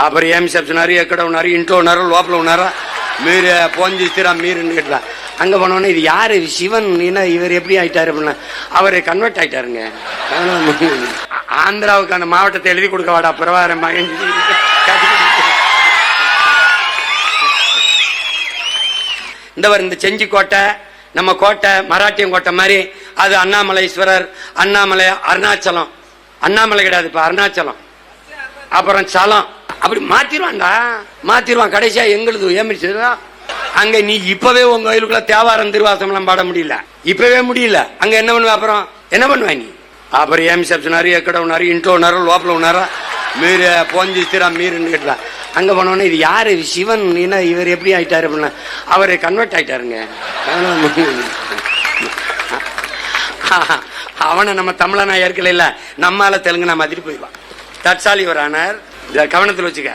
అప్పుడు ఏం చెప్తున్నారు, ఎక్కడ ఉన్నారు, ఇంట్లో ఉన్నారో లోపల ఉన్నారా, మీరు ఫోన్ చేస్తారా మీరుன்னு கேட்டா அங்க போனோன்னே இது யாரு சிவன், இவர் எப்படி ஆயிட்டாரு அப்படின்னா அவரு கன்வெர்ட் ஆயிட்டாருங்க. ஆந்திராவுக்கான மாவட்டத்தை எழுதி கொடுக்க வாடா பிரபாகரன் மகன். இந்த செஞ்சி கோட்டை நம்ம கோட்டை மராட்டியம் கோட்டை மாதிரி அது அண்ணாமலைஸ்வரர், அண்ணாமலை அருணாச்சலம், அண்ணாமலை கிடையாது இப்ப அருணாச்சலம், அப்புறம் சலம் அப்படி மாத்திருவான்டா, மாத்திருவான். கடைசியா எங்களுது ஏமிச்சு அங்க நீ இப்பவே உங்க கோயிலுக்குள்ள தேவாரம் திருவாசம் எல்லாம் பாட முடியல, இப்பவே முடியல. அங்க என்ன பண்ணுவ, அப்புறம் என்ன பண்ணுவ நீ? அப்புறம் ఏం చెప్తున్నారు, ఎక్కడ ఉన్నారు, ఇంట్లో ఉన్నారో లోపల ఉన్నారా, మీరు ఫోన్ చేస్తారా మీరుன்னு கேட்டா அங்க போனோன்னே இது யாரு சிவன், இவர் எப்படி ஆயிட்டாரு அப்படின்னா அவரு கன்வெர்ட் ஆயிட்டாருங்க. அவனை நம்ம தமிழனா ஏற்கல, நம்மால தெலுங்கு நான் மாதிரி போயிடுவான். தட்சாலி ஒரு ஆனார், கவனத்தில் வச்சுக்க.